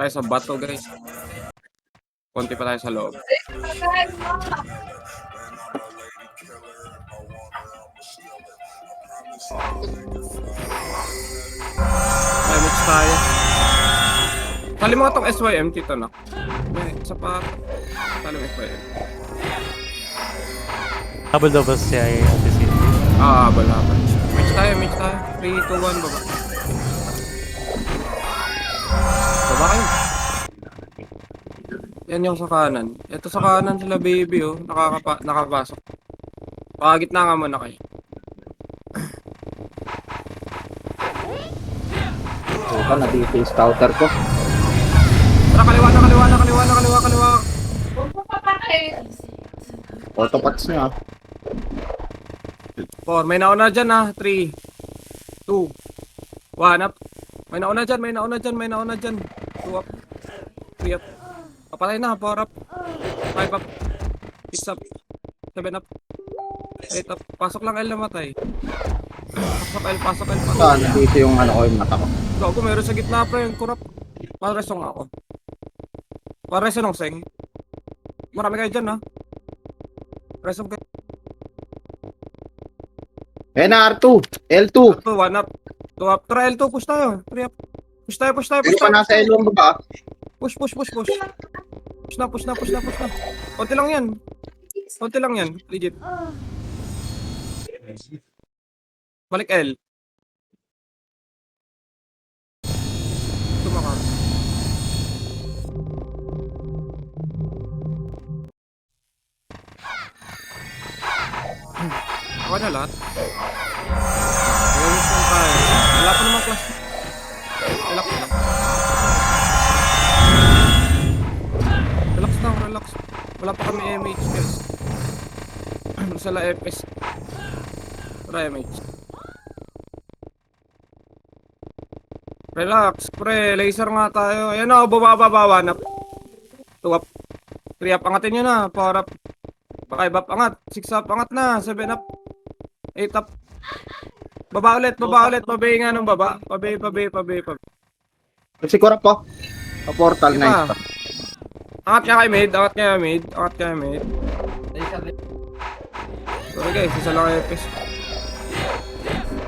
Tayo sa bato, guys. Konti pa tayo sa loob. Damage tayo. Tali mo nga itong SYM, Tito, no? Isa pa. Tali mo SYM. Habol daw ba siya ay officer? Habal. Mage tayo. 3, 2, 1, baba. Baba kayo. Yan yung sa kanan. Ito sa kanan sila, baby, oh. Nakapasok. Pakagitna nga muna kayo. Ito, nandito yung scouter ko. Tara, kaliwa. Autopats niya. 4, may nauna dyan, 3, 2, 1 up. May nauna dyan. 2 up. 3 up. Papatay na, 4 up. 5 up. 6 up. 7 up. 8 up. Pasok lang L na matay. Pasok L. Ah, nandito yung ano ko, yung mata ko. Gago, meron sa gitna pre, yung kurap. Paresong ako. Paresong seng. Marami kayo dyan, Paresong kayo. R2, L2. 1 up. 2 up. Tara, L2, push tayo. 3 up. Push tayo. Pero pa nasa L ang baba. Push. Push na. Konti lang yan. Legit. Balik L. Tumakar. Ako na lahat. Relax lang tayo. Wala pa naman class. Relax. Wala pa kami MH guys. Sala FS. Tara MH. Relax, pre. Laser nga tayo. Ayan o, bumababa. 1 up. 2 up. 3 up. Angatin nyo na. 4 up. 5 up. Angat. 6 up. Angat na. 7 up. 8 up. Baba ulit. Pabay nga nung baba. Pabay. Si Kurap po. Sa portal, Iba. nice pa. Angat ka kay mid. Sorry guys, isa lang kayo FS.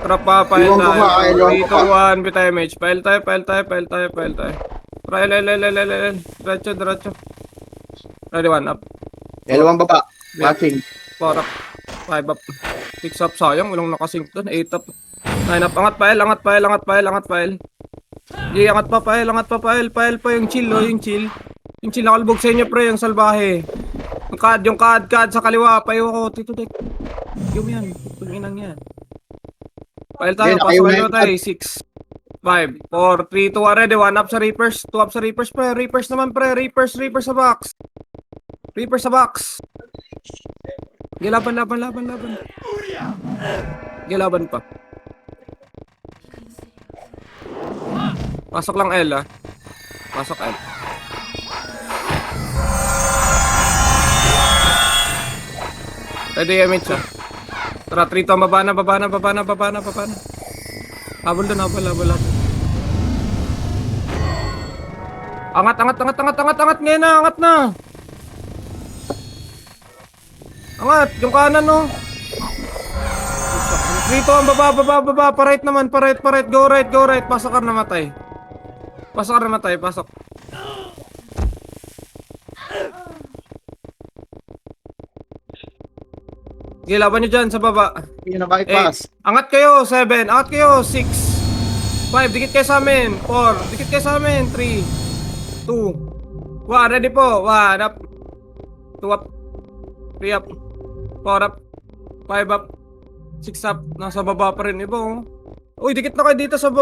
Tara pa, pile Iwan ko tayo. nga, iwan 3, ko 2, 1, bitay mage. Pile tayo. Tara, L. Diretso. Ready, 1 up. L1 baba. Flashing. 4 up. 5 up. 6 up, sayang. Walang nakasync doon. 8 up. 9 up. Angat pile. Sige, angat pa pile. Pile pa yung chill, yung chill. Yung chill nakalbog sa inyo, pre. Yung salbahe. Yung card sa kaliwa. Payo ko. Tito, dek. Yung yan. Tuminang yan. Pile tayo. Pasok kayo tayo. 6, 5, 4, 3, 2, ready. 1 up sa Reapers. 2 up sa Reapers, pre. Reapers naman, pre. Reapers sa box. Gilaban. Gilaban pa. Pasok lang L, Pasok L. Ready, MH, Tara, 3 to, baba na. Habol doon. Angat ngayon na, angat na. Angat, yung kanan, no. 3 to, baba, pa-right naman, pa-right, go right, pasok ka namatay. Pasok. Gilaban nyo dyan sa baba. Hindi na bypass. 8. Angat kayo, 7. Angat kayo, 6. 5. Dikit kayo sa amin. 4. Dikit kayo sa amin. 3, 2, 1. Ready po. 1 up. 2 up. 3 up. 4 up. 5 up. 6 up. Nasa baba pa rin. Iba, Uy, dikit na kayo dito sa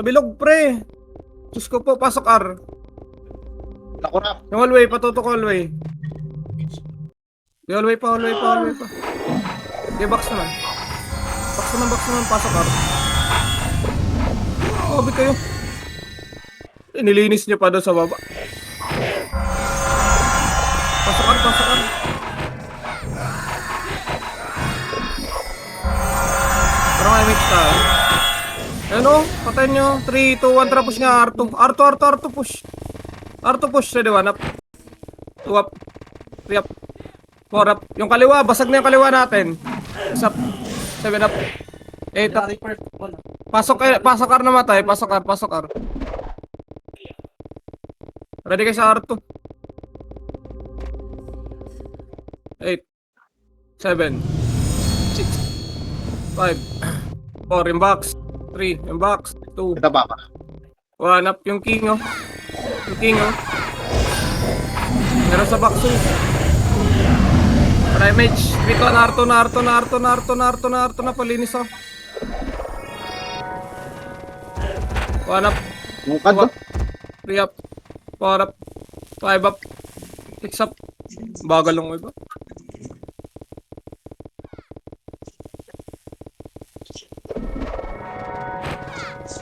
bilog, pre. Diyos ko po, pasok R. Nakurap. Yung hallway, patutok hallway. Yung hallway pa. Okay, box naman, pasok R. Sabi kayo. Nilinis niyo pa doon sa baba. Pasok R. Parang may mix tayo. Ayun Ano? Patayin nyo. 3, 2, 1, tara push nga. R2. R2 push. R2 push. Ready, 1 up. 2 up. 3 up. 4 up. Yung kaliwa, basag na yung kaliwa natin. 6 up. 7 up. 8 up. Pasok R namatay. Pasok R. Ready kayo sa R2. 8 7 6 5 4 yung box. 3 yung box. 2 Ito ba? 1 up yung king oh. Yung king oh. Meron sa box oh. Primage. Dito Naruto na palinis oh. 1 up. Mukad 2 up. 3 up. 4 up. 5 up. 6 up. Bagal lang mo iba.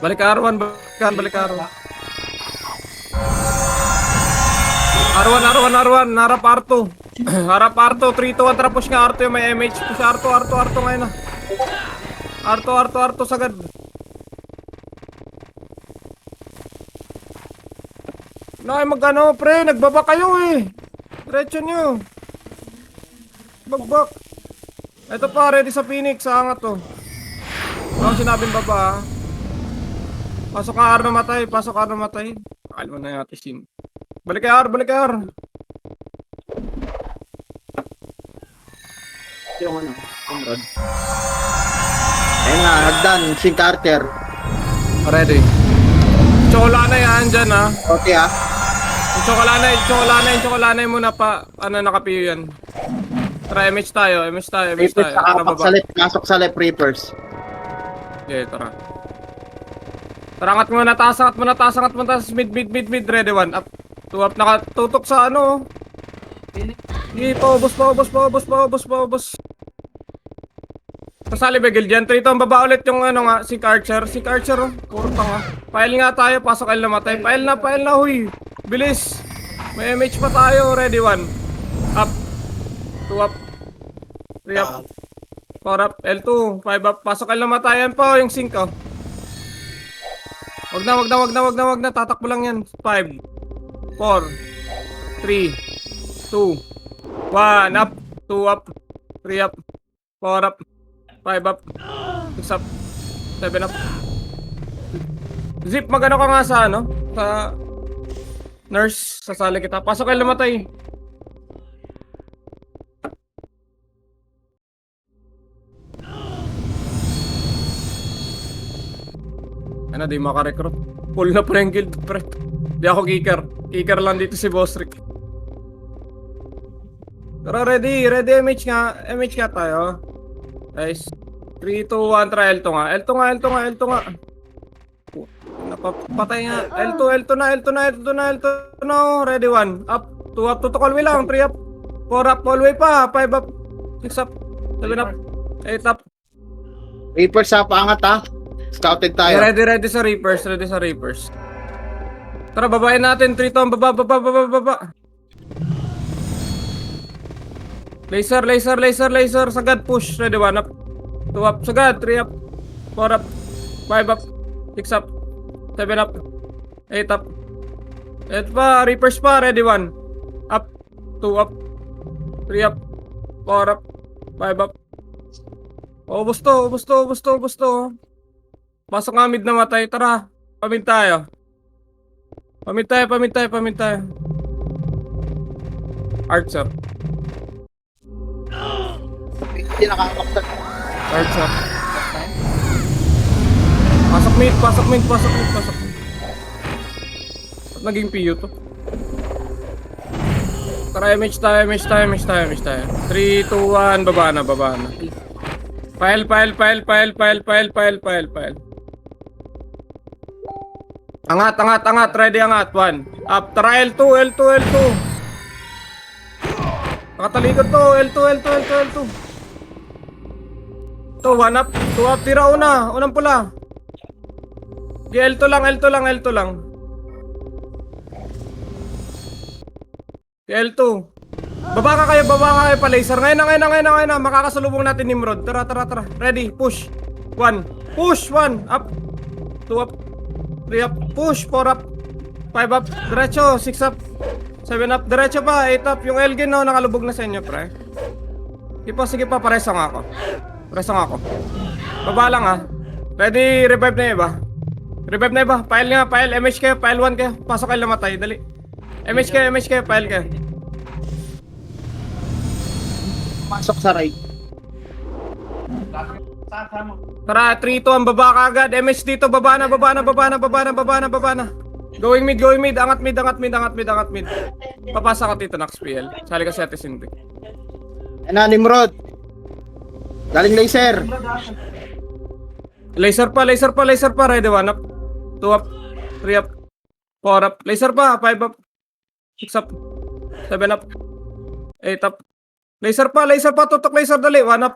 Balik ka R1, balik ka R1. R1, harap R2. Harap R2, 3, 2, 1, tara push nga R2 yung may MH. Push R2 ngayon na. R2 sagad. Nay, magano pre, nagbaba kayo eh. Diretso nyo. Bagbak. Ito pa, ready sa Phoenix, sa angat to. Ano sinabing baba ah. Pasok ka R namatay. Akala mo na yung ate Shin. Balik kay R. Yung ano, Conrad. Ayun nga, hagdan, si Carter. Ready. Chola na yan dyan ah. Okay ah. Yung chokolanay muna pa. Ano nakapiyo yan. Tara, MH tayo. Reapers nakapak sa left, pasok sa left Reapers. Okay, tara. Tara, angat mo na taas. Mid. Ready, 1 up. 2 up. Nakatutok sa ano. Hindi, paubos. Kasali begil dyan. 3 to, baba ulit yung ano nga, si Archer. Oh. Puro tanga. Pile nga tayo, pasok L namatay. Pile na, huy. Bilis. May MH pa tayo. Ready, 1. Up. 2 up. 3 up. 4 up. L2. 5 up. Pasok L namatayan pa, yung 5 oh. Wag na. Tatakbo lang yan. 5, 4, 3, 2, 1 up. 2 up. 3 up. 4 up. 5 up. 6 up. 7 up. Zip, magano ka nga sa ano? Sa nurse, sasali kita. Pasok kayo, lumatay. Ano, di makarecruit. Full na pa yung guild, pre. Di ako kicker. Kicker lang dito si Boss Rick. Tara, ready MH nga tayo. Guys, 3, 2, 1, try L2 nga. L2 nga. Napapatay nga. L2 na. Ready, 1. Up. 2 up. Tutok way lang. 3 up. 4 up. Hallway pa. 5 up. 6 up. 7 up. 8 up. Reapers sa paangat ah. Scouted tayo. Ready sa Reapers. Tara, babayin natin. 3 to. Baba. Laser. Sagad, push. Ready, 1 up. 2 up. Sagad, 3 up. 4 up. 5 up. 6 up. 7 up. 8 up. 8 pa. Reapers pa. Ready, 1. Up. 2 up. 3 up. 4 up. 5 up. Ubus to. Pasok nga mid na matay. Tara. Pamid tayo. Archer. Hindi nakakapagsak. Archer. Pasok mid. Naging PU to. Tara, MH tayo. 3, 2, 1, baba na. Pile. Angat. Ready, angat. 1. Up. Tara, L2. Nakatalikod to. L2. To, 1 up. 2 up. Tira una. Unang pula. L2 lang. L2. Baba ka kayo pa laser. Ngayon na. Makakasalubong natin Nimrod. Tara. Ready, push. 1. Push, 1. Up. 2 up, 3 up, push, 4 up, 5 up, diretso, 6 up, 7 up, diretso pa, 8 up. Yung Elgin no, nakalubog na sa inyo, pre. Sige pa, pareso nga ako. Baba lang ha. Ready, revive na iba. Revive na iba, pile nga, pile, MH kayo, pile 1 kayo. Pasok kayo namatay, dali. MH kayo, pile kayo. Pasok sa right. Tara, 3-2 ang baba ka agad. MH dito, baba na. Going mid, angat mid. Papasa ka dito, Nax PL. Sali ka si Ate Cindy. Nimrod. Galing laser. Laser pa. Ready, 1 up. 2 up. 3 up. 4 up. Laser pa. 5 up. 6 up. 7 up. 8 up. Laser pa. Tutok laser, dali. 1 up.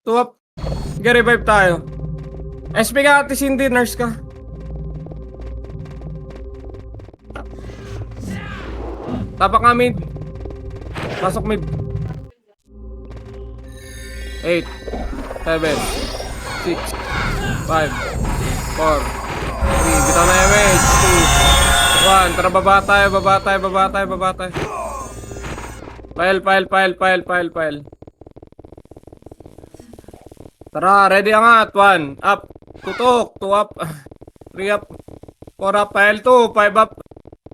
2 up. Sige, revive tayo. SP ka, Ate Cindy. Nurse ka. Tapak nga mid. Pasok mid. 8 7 6 5 4 3 bitaw na MH 2 1. Tara, baba tayo. Pile. Tara, ready angat. 1 up. Tutok. 2 up. 3 up. 4 up. Pile 2. 5 up.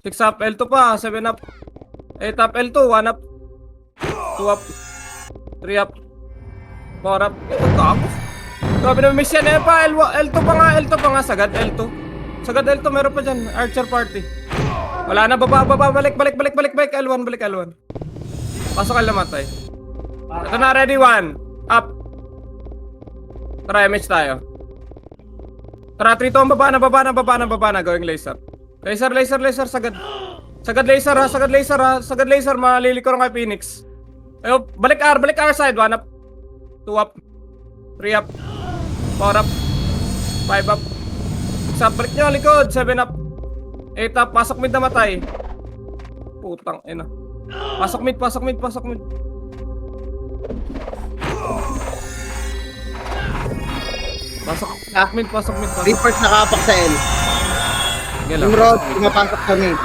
6 up. L2 pa. 7 up. 8 up. L2. 1 up. 2 up. 3 up. 4 up. Ito gago. Grabe na miss yan. L2 pa nga. Sagad L2 meron pa dyan. Archer party. Wala na. Baba. Balik. L1. Pasok ka namatay. Ito na. Ready. 1 up. Tara, MH tayo. Tara, 3-2 ang baba na. Going laser. Sagad laser. Maliliko lang kay Phoenix. Ayo, balik R side. 1 up. 2 up. 3 up. 4 up. 5 up. 6 up. Balik nyo likod. 7 up. 8 up. Pasok mid na matay. Putang ina. Pasok mid. Pasok mid. Reapers nakapak sa L. Sige lang. Nimrod, pumapasok sa mid.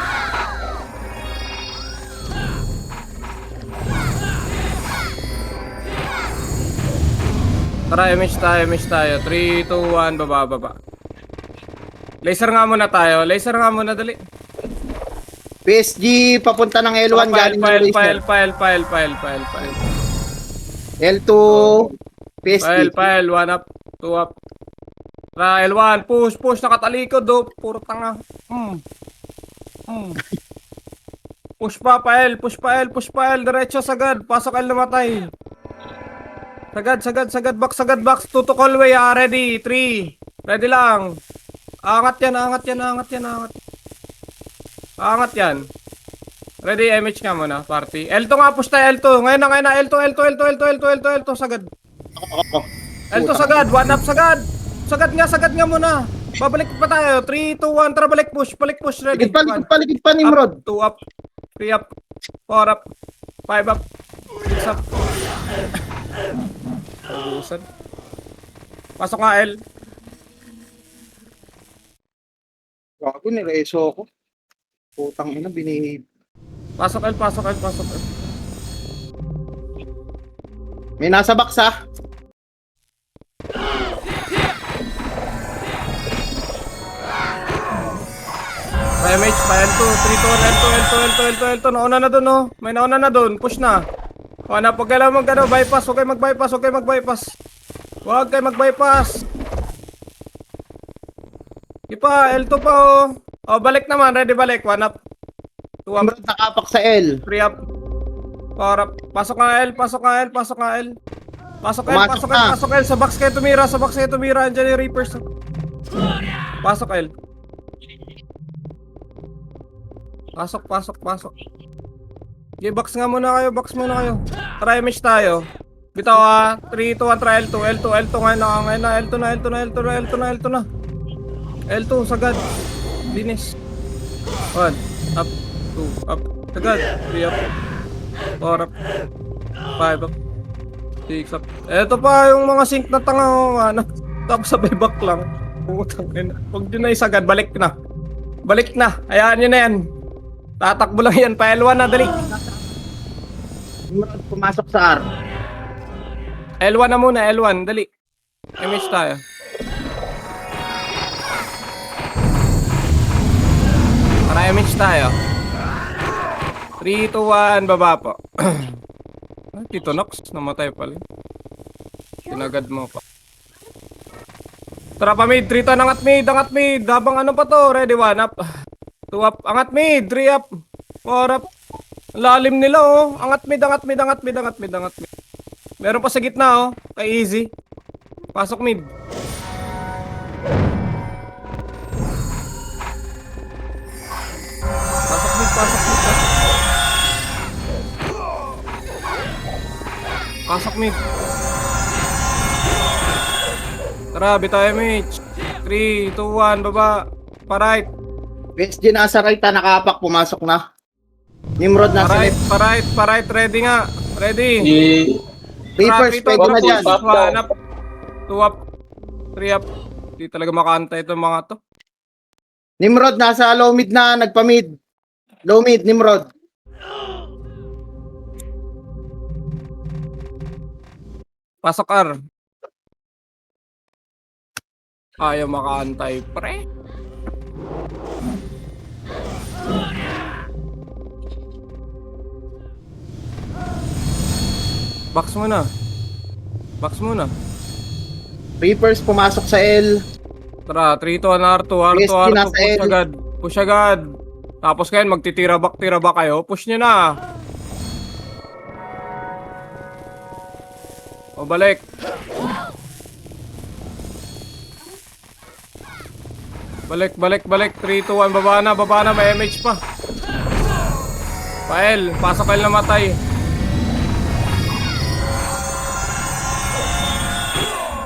Tara, MH tayo. 3, 2, 1, baba. Laser nga muna tayo. Dali. PSG, papunta ng L1. Galing ng laser. File. L2, PSG. File, 1 up, 2 up. Tara, L1, push, nakatalikod do. Puro tanga. Push pa, L, diretso, sagad. Pasok L namatay. Sagad, box. Tutok hallway, ready. 3. Ready lang. Angat yan. Ready, MH nga muna, party. L2 nga, push tayo, L2. Ngayon na, L2, sagad. L2 sagad, 1 up, sagad. Sagad nga muna. Babalik pa tayo, 3, 2, 1, tara, balik push, ready. Ligid pa, Nimrod. 2 up, 3 up, 4 up, 5 up, 6 up. Ubusan. Pasok nga L. Gago, nireso ako. Putang ina, binihib. Pasok L. May nasa box ha. MH pa L2, 3 L2. Nauna na dun, no? May nauna na dun. Push na. O, na, pag kailangan bypass. Huwag kayo mag-bypass. Ipa, L2 pa, oh. O, balik naman. Ready, balik. 1 up. 2 up. Nimrod nakapak sa L. 3 up. 4 up. Pasok nga L. Pasok L. Sa box kayo tumira. Andiyan yung Reapers. Pasok L. Pasok. Okay, box muna kayo. Try match tayo. Bitaw 3, 2, 1, try L2 ngayon na. L2 na. L2, sagad. Linis. 1, up, 2, up. Sagad. 3 up. 4 up. 5 up. 6 up. Eto pa yung mga sync na tanga. Tapos sabay back lang. Putang ina. Huwag nyo na isagad. Balik na. Balik na. Hayaan nyo na yan. Tatakbo lang yan. Pa L1 na. Dali. Nimrod, pumasok sa R. L1 na muna. L1. Dali. MH tayo. Para MH tayo. 3, 2, 1. Baba po. Ay, Tito Nox. Namatay pala. Tinagad mo pa. Tara pa mid. 3 to. Angat mid. Angat mid. Habang ano pa to. Ready 1 up. 2 up. Angat mid. 3 up. 4 up. Lalim nila oh. Angat mid. Angat mid. Angat mid. Angat mid. Angat mid. Meron pa sa gitna oh. Kay easy. Pasok mid. Pasok mid. Pasok mid. Pasok mid. Tara, bitaw MH. 3, 2, 1, baba. Pa-right. PSG nasa right, nakapak, pumasok na. Nimrod nasa Pa-right, left. pa-right, pa-right. Ready nga. Ready. Reapers, Tara, pwede na three, dyan. two, one up. 2 up. 3 up. Di talaga makanta itong mga to. Nimrod nasa low mid na, nagpa-mid. Low mid, Nimrod. Pasok R. Ayaw makaantay, pre. Box muna. Box muna. Reapers, pumasok sa L. Tara, 3 to 1 R2, R2, PSG R2, nasa push L. agad. Push agad. Tapos kayo, magtitira back kayo. Push nyo na. O, balik. Balik. 3, 2, 1, baba na, may MH pa. Pael, pasok L na matay.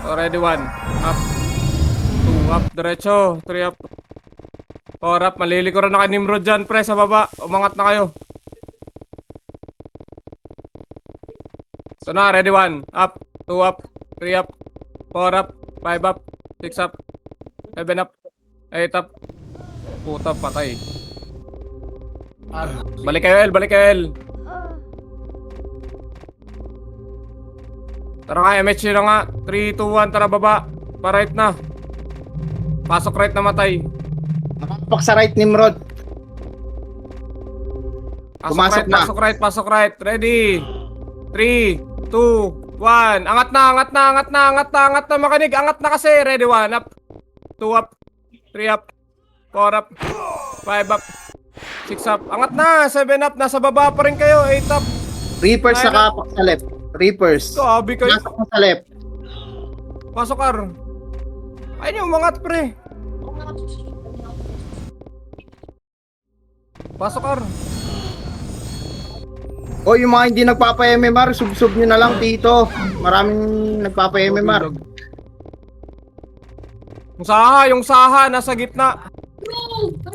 So, ready 1. Up. 2 up, diretso. 3 up. 4 up, malilikuran na kay Nimrod dyan, pre, sa baba. Umangat na kayo. So na, ready 1. Up. 2 up. 3 up. 4 up. 5 up. 6 up. 7 up. 8 up. Puta, patay. Balik kayo, L. Tara nga, MH na nga. 3, 2, 1, tara baba. Pa-right na. Pasok right na matay. Nakapak sa right, Nimrod. Pumasok na. Pasok right. Ready. 3, 2, 1. Angat na, makinig. Angat na kasi. Ready, 1 up. 2 up. 3 up. 4 up. 5 up. 6 up. Angat na. 7 up. Nasa baba pa rin kayo. 8 up. Reapers, Ayun. nakapak sa left. Reapers. Sabi kayo. Pumasok na sa left. Pasok R. Ayun yung umangat, pre. Pasok R. O, yung mga hindi nagpapa-MMR, sub-sub nyo na lang dito. Maraming nagpapa-MMR. Yung saha, nasa gitna.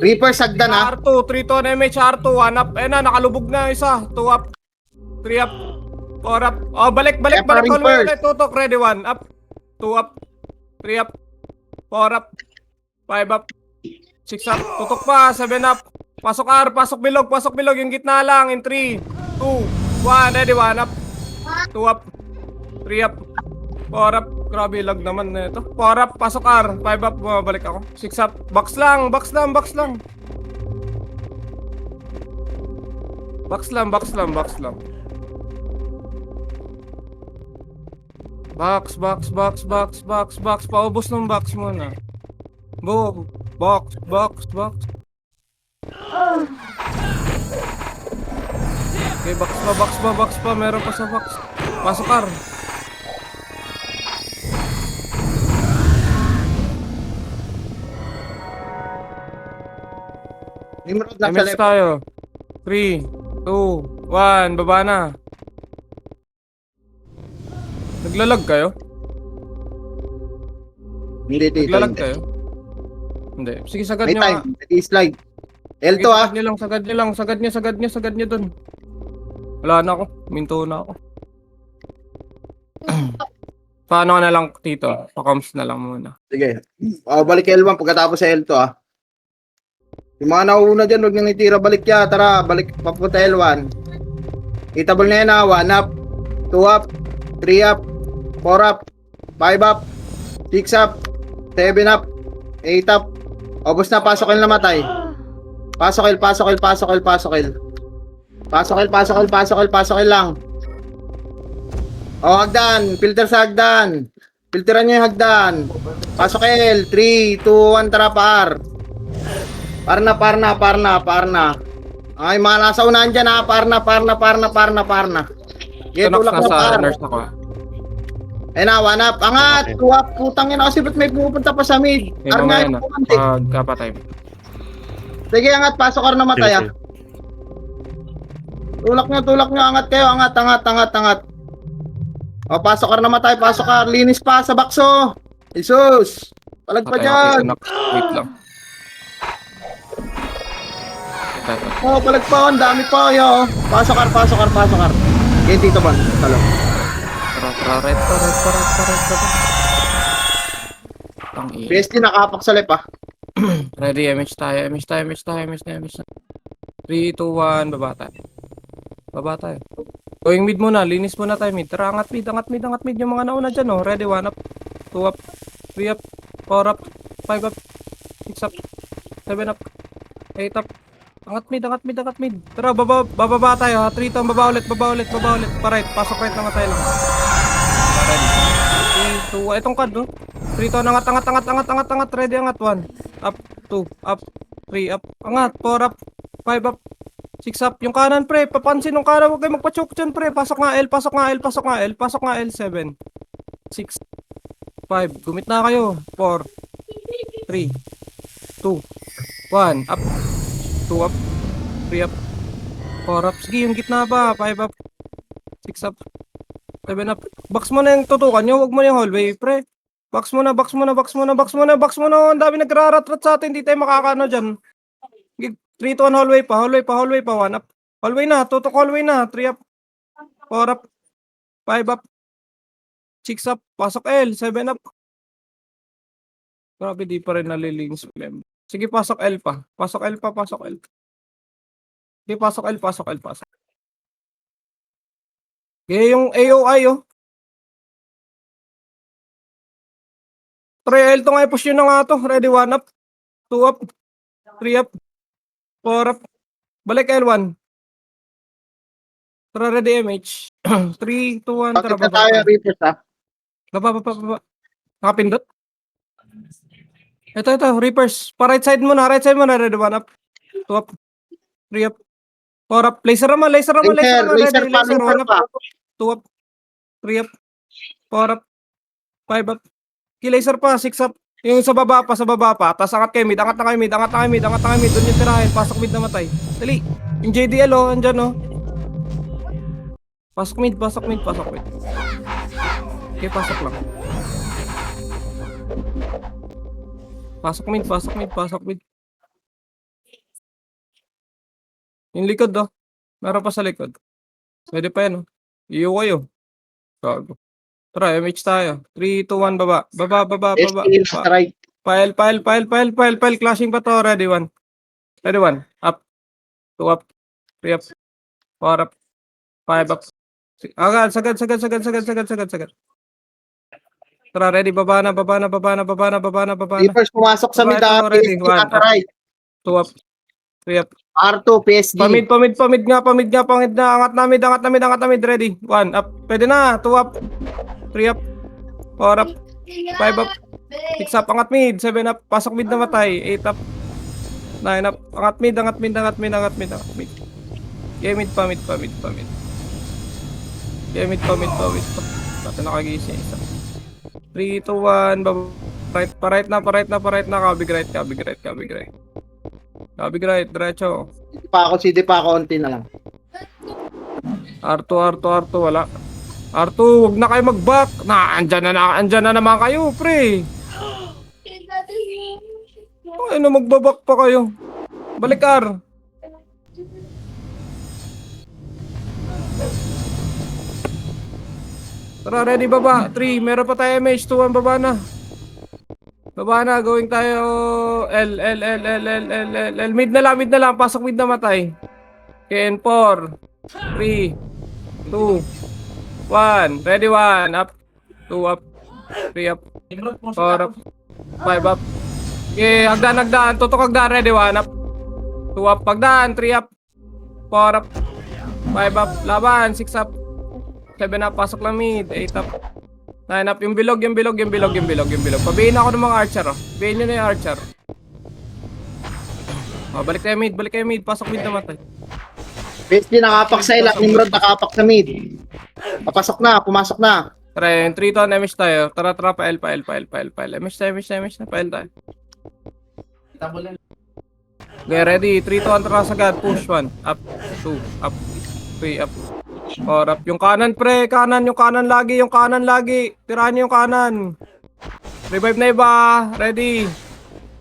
Reapers, sagda na. R2, 3 to MH, R2, 1 up. Eh na, nakalubog na isa. 2 up. 3 up. 4 up. Oh, balik. Reaper. Call mo ulit, tutok. Ready, 1 up. 2 up. 3 up. 4 up. 5 up. 6 up. Tutok pa. 7 up. Pasok R. Pasok bilog. Yung gitna lang. In 3, 2, 1. Ready, 1 up. 2 up. 3 up. 4 up. Grabe, lag naman na ito. 4 up. Pasok R. 5 up. Bumabalik ako. 6 up. Box lang. Box lang. Box lang. Box. Paubos ng box muna. Box. Okay, box pa. Meron pa sa box. Pasok R. Nimrod nasa MH left. tayo. 3, 2, 1. Baba na. Naglalag kayo? Hindi dito. Naglalag kayo? Hindi. Sige, sagad May nyo nga. time. Nag-slide. L2 ah. Sagad nyo dun. Wala na ako. Minto na ako. Paano ka na lang, Tito? Pa-comms na lang muna. Sige. Balik kay L1 pagkatapos sa L2 ah. Yung mga nauuna dyan, huwag nang itira balik ya. Tara, balik papunta L1. Itable na yan ah. 1 up, 2 up, 3 up, 4 up, 5 up, 6 up, 7 up, 8 up. Obos na, pasok na matay. Pasok lang. Hagdan. Filter sa hagdan. Filteran nyo yung hagdan. Pasok L. 3, 2, 1, tara par. Par na. Ay, mga nasa unahan dyan ha. Par na. Ito, Nox, Tulak na nasa par. nurse ako. Ayun na, 1 up. Angat. 2 up. Putang yun kasi ba't may pupunta pa sa mid? May Ar mga nga yan, yung pumunti. magkapatay. Sige, angat. Pasok ar na matay ah. Tulak nyo. Angat kayo. Angat. O, pasok ka na matay. Pasok ka. Linis pa sa bakso. Jesus. Palag pa Patay ako, Tito dyan. Nox. Wait lang. Ito. O, palag pa. Ang dami pa. Yo. Pasok ka. Okay, dito ba? Talo. Tara, red pa. Tangin. PSG nakapak sa lip ah. Ready, MH tayo. 3, 2, 1, baba tayo. Going mid muna, linis muna tayo mid. Tara, angat mid. Yung mga nauna dyan, oh. Ready, 1 up, 2 up, 3 up, 4 up, 5 up, 6 up, 7 up, 8 up. Angat mid. Tara, bababa tayo, ha. 3 to, baba ulit. Pa-right, pasok right na tayo lang. Ready. 3, 2, itong card, oh. 3 to, angat. Ready, angat. 1 up, 2 up, 3 up, angat. 4 up, 5 up, 6 up. Yung kanan, pre, papansin ng kanan, huwag kayo magpa-choke dyan, pre. Pasok nga L, 7 6 5, gumit na kayo. 4 3 2 1, up, 2 up, 3 up, 4 up. Sige, yung gitna pa, 5 up, 6 up, 7 up. Box mo na yung tutukan nyo, huwag mo yung hallway, pre. Box mo na. Ang dami nagraratrat sa atin, hindi tayo makakano dyan. 3 to 1, hallway pa, 1 up. Hallway na, tutok hallway na, 3 up, 4 up, 5 up, 6 up, pasok L, 7 up. Grabe, di pa rin nalilinis. Sige, pasok L pa. Sige, pasok L. Okay, yung AOI, oh. Try L to nga, push yun na nga to. Ready, 1 up, 2 up, 3 up, 4 up. Balik L1. Tara, ready, MH. 3, 2, 1, tara, Bakit na tayo, Reapers ah? baba. Nakapindot? Ito, Reapers. Pa-right side mo na, ready, 1 up, 2 up, 3 up, 4 up. Laser naman, Laser ready, pa, 1 up, pa. 2 up, 3 up, 4 up, 5 up. Laser pa, 6 up. Yung sa baba pa. Tapos angat kayo mid. Angat na kayo mid. Doon yung tirahin. Pasok mid na matay. Dali. Yung JDL, oh. Andyan, oh. Pasok mid. Okay, pasok lang. Pasok mid. Yung likod, oh. Meron pa sa likod. Pwede pa yan, oh. Iyo kayo. Gago. Tara, MH tayo. 3, 2, 1, baba. PSG nasa right. File. Clashing pa to. Ready, 1. Up. 2 up. 3 up. 4 up. 5 up. Agad. Sagad. Tara, ready. Baba na. Reapers pumasok sa mid ah. Ready, PSG 1 nasa up. right. 2 up. 3 up. R2, PSG. Pamid nga. Angat na mid. Ready. 1 up. Pwede na. 2 up. 3 up. 4 up. 5 up. 6 up. Angat mid. 7 up. Pasok mid na matay. 8 up. 9 up. Angat mid. Okay, mid pa. Okay, mid pa. Basta nakagising isa. 3, 2, 1. Pa-right na. Kabig right. Diretso. CD pa ako, unti na lang. R2, wala. R2, wag na kayo mag-back. Andyan na naman kayo, pre. Ano, magbabak pa kayo. Balik R. Tara, ready baba. 3, meron pa tayo MH. 2, 1, baba na. Baba na, going tayo. L. Mid na lang. Pasok mid na matay. Okay, 4, 3, 2, 1. Ready, 1. Up. 2 up. 3 up. 4 up. 5 up. Okay, hagdan. Tutok hagdan. Ready, 1 up. 2 up. Hagdan. 3 up. 4 up. 5 up. Laban. 6 up. 7 up. Pasok lang mid. 8 up. 9 up. Yung bilog. Pabihin ako ng mga archer, oh. Pabihin nyo na yung archer. Oh, balik tayo mid. Pasok mid na matay. PSG nakapak sa ila, Nimrod nakapak sa mid. Pumasok na. Tara, yung 3 to MH tayo. Tara, pa L. MH tayo. Pa L tayo. Okay, ready. 3 to tara sagad. Push 1. Up. 2. Up. 3 up. 4 up. Yung kanan, pre. Yung kanan lagi. Tirahan nyo yung kanan. Revive na iba. Ready.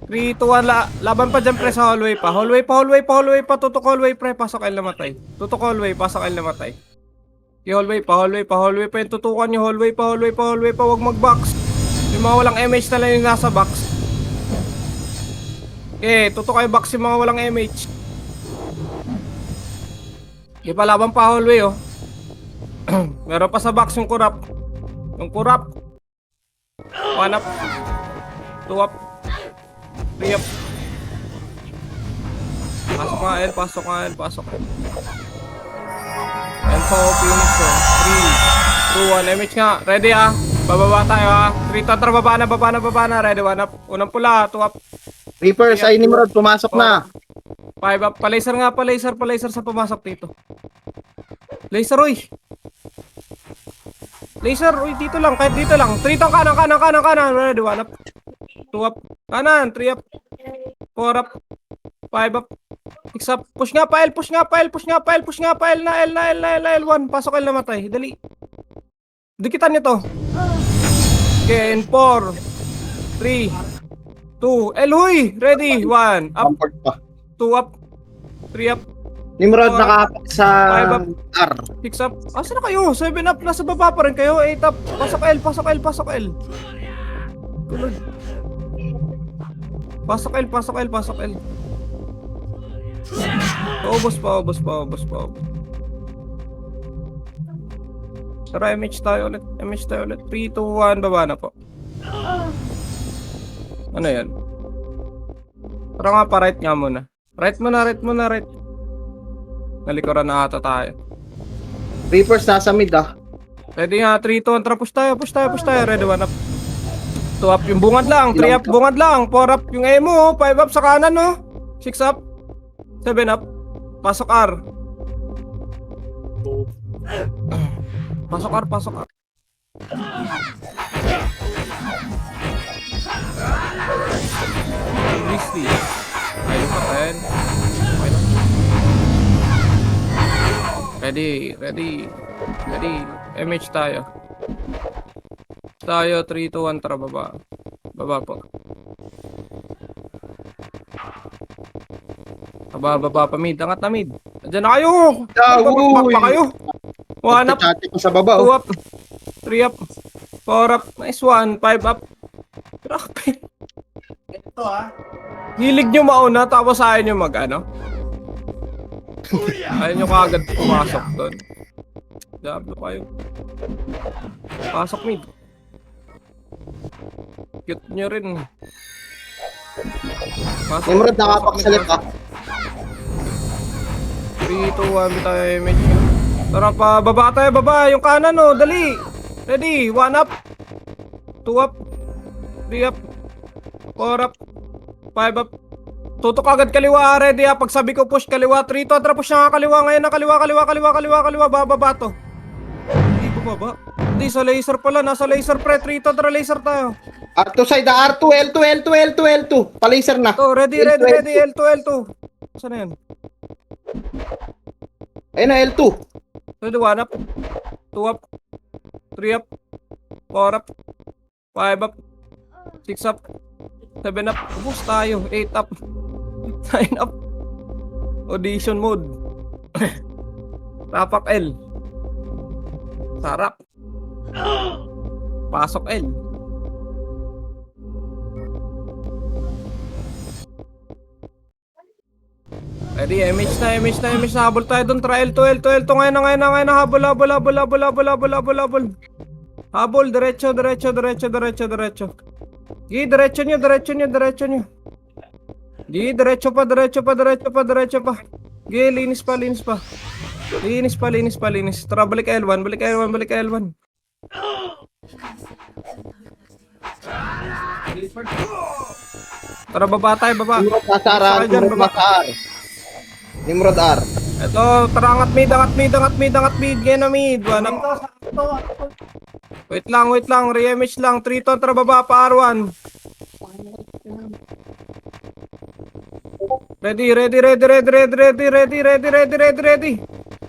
3, 2, 1. Laban pa dyan, pre, sa hallway pa. Hallway pa. Tutok hallway, pre. Pasok L na matay. Tutok hallway. Pasok L na matay. Yung hallway pa. Yung tutukan nyo. Hallway pa. Huwag mag-box. Yung mga walang MH na lang yung nasa box. Okay, tutok kayo box yung mga walang MH. Okay, palaban pa hallway, oh. Meron pa sa box yung kurap. 1 up. 2 up. 3 up. Pasok nga L. And po, Phoenix, oh. 3, 2, 1. MH nga. Ready, ah. Bababa tayo, ah. 3 to, tara, baba na. Ready, 1 up. Unang pula, 2 up. Reapers ay Nimrod, pumasok na. 5 up. Palaser nga, palaser sa pumasok dito. Laser, uy. Dito lang, kahit dito lang. 3 to, kanan. Ready, 1 up. 2 up. Kanan, 3 up. 4 up. 5 up. 6 up. Push nga pa L na L1. Pasok L na matay. Dali. Dikitan nyo to. Okay, in 4, 3, 2, L, huy. Ready, 1 up. Comfort pa. 2 up. 3 up. Nimrod nakapak sa 5 up. R. 6 up. Asa na kayo? 7 up. Nasa baba pa rin kayo. 8 up. Pasok L. Tulad. Pasok L. Paubos pa. Tara, MH tayo ulit. 3, 2, 1. Baba na po. Ano yan? Tara nga pa, right nga muna. Right muna. Nalikuran na ata tayo. Reapers nasa mid, ah. Ready nga, 3, 2, 1. Tara, push tayo. Ready, 1 up. 2 up yung bungad lang. 3 up, bungad lang. 4 up yung emo. 5 up sa kanan, no? 6 up. 7 up. Pasok R. Pasok R. Grizzly. Ayaw pa 10. Ready. MH tayo. 3, 2, 1. Tara, baba. Baba po. Baba pa mid. Angat na mid. Diyan na kayo. Babak pa kayo. 1 up. Chati ko sa baba, 2 oh. up. 3 up. 4 up. Nice one. 5 up. Grabe. Ito, ah. Hilig nyo mauna tapos ayaw nyo mag-ano. Ayaw nyo kagad pumasok doon. Diablo kayo. Pasok mid. Cute nyo rin. Nimrod nakapak sa left, ah. 3, 2, 1 tayo image. Tara pa, baba yung kanan, oh, dali. Ready, 1 up. 2 up. 3 up. 4 up. 5 up. Tutok agad kaliwa, ready, ah. Pag sabi ko push kaliwa, 3 to, tara push na kaliwa ngayon na kaliwa, bababa to. Hindi bumaba. Hindi, sa laser pala, nasa laser pre, 3 to, tara laser tayo. R2 side, R2, L2. Palaser na. To, ready, L2. Saan na yan? Ayun na, L2. Ready, 1 up. 2 up. 3 up. 4 up. 5 up. 6 up. 7 up. Ubus tayo. 8 up. 9 up. Audition mode. Tapak L. Sarap. Pasok L. Ready, MH na. Habol tayo doon. Try L2. Ngayon na. Habol. Habol, diretso. Gi, diretso nyo. Gi, diretso pa. Gi, linis pa. Linis. Tara, balik L1. Tara, baba tayo. Nimrod Masar, Saka dyan, Nimrod baba. Masar. Nimrod R. Ito, tara, angat mid. Gena mid. Wait lang. Re-MH lang. 3 ton, tara, baba pa R1. Ready.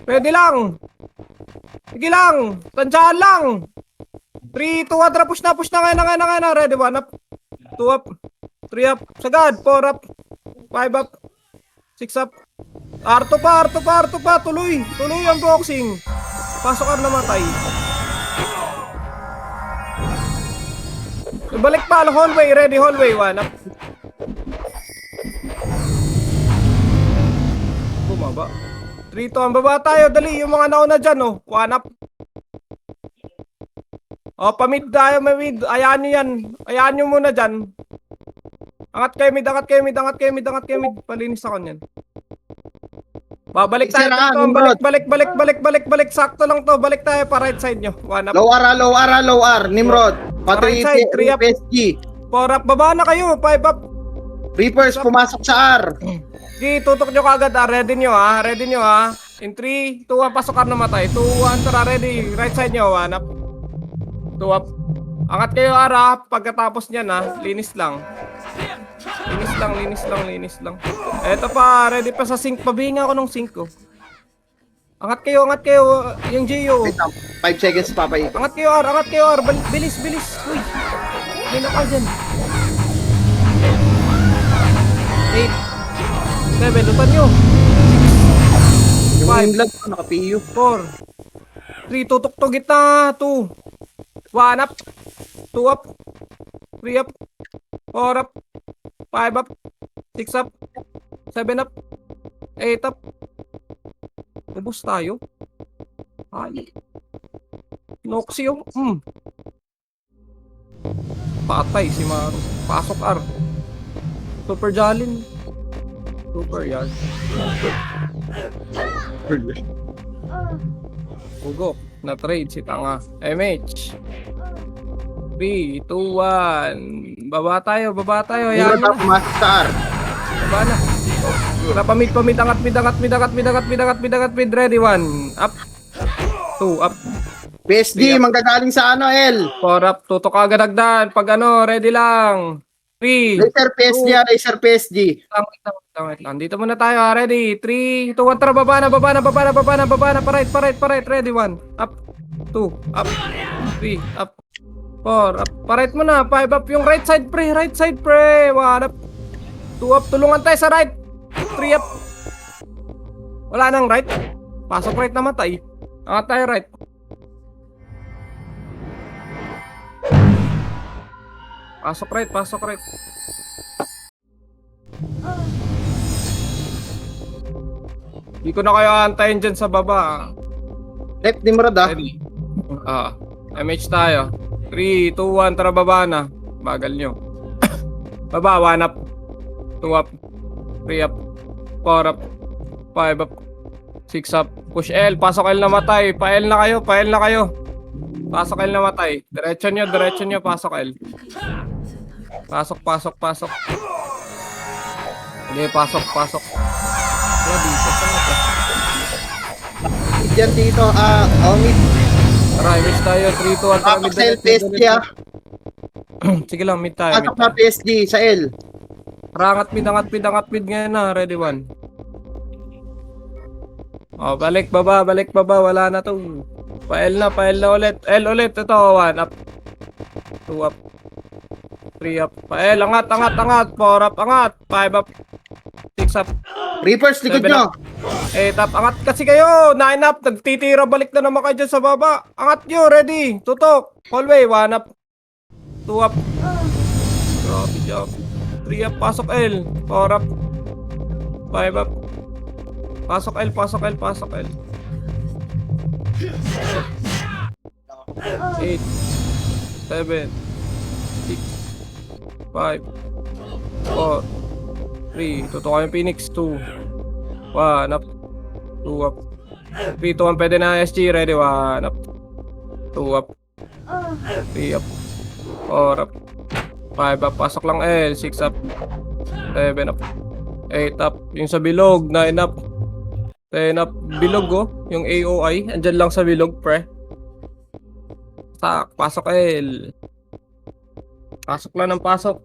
Ready lang. Sige lang. Tansyahan lang. 3, 2, 1, tara, push na. Ngayon na. Ready, 1 up. 2 up. 3 up. Sagad. 4 up. 5 up. 6 up. R2 pa. Tuloy ang boxing. Pasok ar namatay. Balik pa. Hallway. Ready, hallway. 1 up. Bumaba. 3 to. Ang baba tayo. Dali. Yung mga nauna dyan, oh. 1 up. Oh, pamid tayo. Mid. Ayaan nyo yan. Ayaan nyo muna dyan. Angat kayo mid. Palinis ako niyan. Babalik tayo Sira, dito. Nimrod. Balik. Sakto lang to. Balik tayo pa right side nyo. 1 up. Low R. Nimrod. Right side, three up. PSG. 4 up. Baba na kayo. 5 up. Reapers, pumasok sa R. Okay, tutok nyo kagad. Ready nyo. In 3, 2, 1. Pasok ka namatay. 2, 1. Tara, ready. Right side nyo. 1 up. 2 up. Angat kayo, Ara. Pagkatapos nyan, linis lang. Linis lang. Eto pa, ready pa sa sink. Pabihinga ako ng sink ko. Angat kayo. Yung Gio. Wait lang, 5 seconds pa pa. Angat kayo, R. Bilis. Uy. May naka dyan. 8. 7. Lutan nyo. Yung Five. inlag ko, naka-PU. 4. 3. Tutok to gitna. 2. 1 up. 2 up. 3 up. 4 up. 5 up. 6 up. 7 up. 8 up. Ubus tayo. Ay. Noxy yung. Patay si Maru. Pasok R. Super Jalin. Super yard. Ugok. Na-trade si Tanga. MH. 3, 2, 1. Baba tayo. Ayan Nimrod R, pumasok sa R. Baba na. Pamid. Angat mid. Ready, 1. Up. 2, up. PSG, manggagaling sa L. 4 up. Tutok agad hagdan. Pag ready lang. 3. Laser PSG. Wait lang. Dito muna tayo. Ready. 3, 2, 1. Tara, baba na. Pa right. Ready, 1. Up. 2, up. 3, up. 4, up. Pa right mo na. 5 up. Yung right side, pre. 1 up. 2 up. Tulungan tayo sa right. 3 up. Wala nang right. Pasok right na matay. Angat tayo right. Pasok right. Hindi ko na kayo antayin dyan sa baba. Left Nimrod Ready. MH tayo. 3, 2, 1. Tara, baba na. Bagal nyo. Baba, 1 up. 2 up. 3 up. 4 up. 5 up. 6 up. Push L. Pasok L na matay. Pa-L na kayo. Pasok L na matay. Diretso nyo. Pasok L. Pasok. Hindi, pasok. Wala dito. Saan ito? Diyan dito, Omid. Tara, image tayo. 3, 2, 1. Pasok sa L, PSG Sige lang, mid tayo. Pasok na PSG sa L. Tara, angat mid ngayon na. Ready, 1. Balik baba. Wala na to. Pa-L na ulit. L ulit. Ito, 1 up. 2 up. 3 up. Pa-L, angat. 4 up, angat. 5 up. 6 6 up. Reapers, likod 7 nyo. up. 8 up. Angat kasi kayo. 9 up. Nagtitira. Balik na naman kayo dyan sa baba. Angat nyo. Ready. Tutok. Hallway. 1 up. 2 up. Grabe job. 3 up. Pasok L. 4 up. 5 up. Pasok L. Pasok L. Pasok L. 8 7 6 5 4 3. Tutukan yung Phoenix. 2 1 up. 2 up. 3 2 1. Pwede na SG. Ready. 1 up. 2 up. 3 up. 4 up. 5 up. Pasok lang L. 6 up. 7 up. 8 up. Yung sa bilog. 9 up. 10 up. Bilog oh. Yung AOI. Andyan lang sa bilog pre. Tak. Pasok L. Pasok lang ng pasok.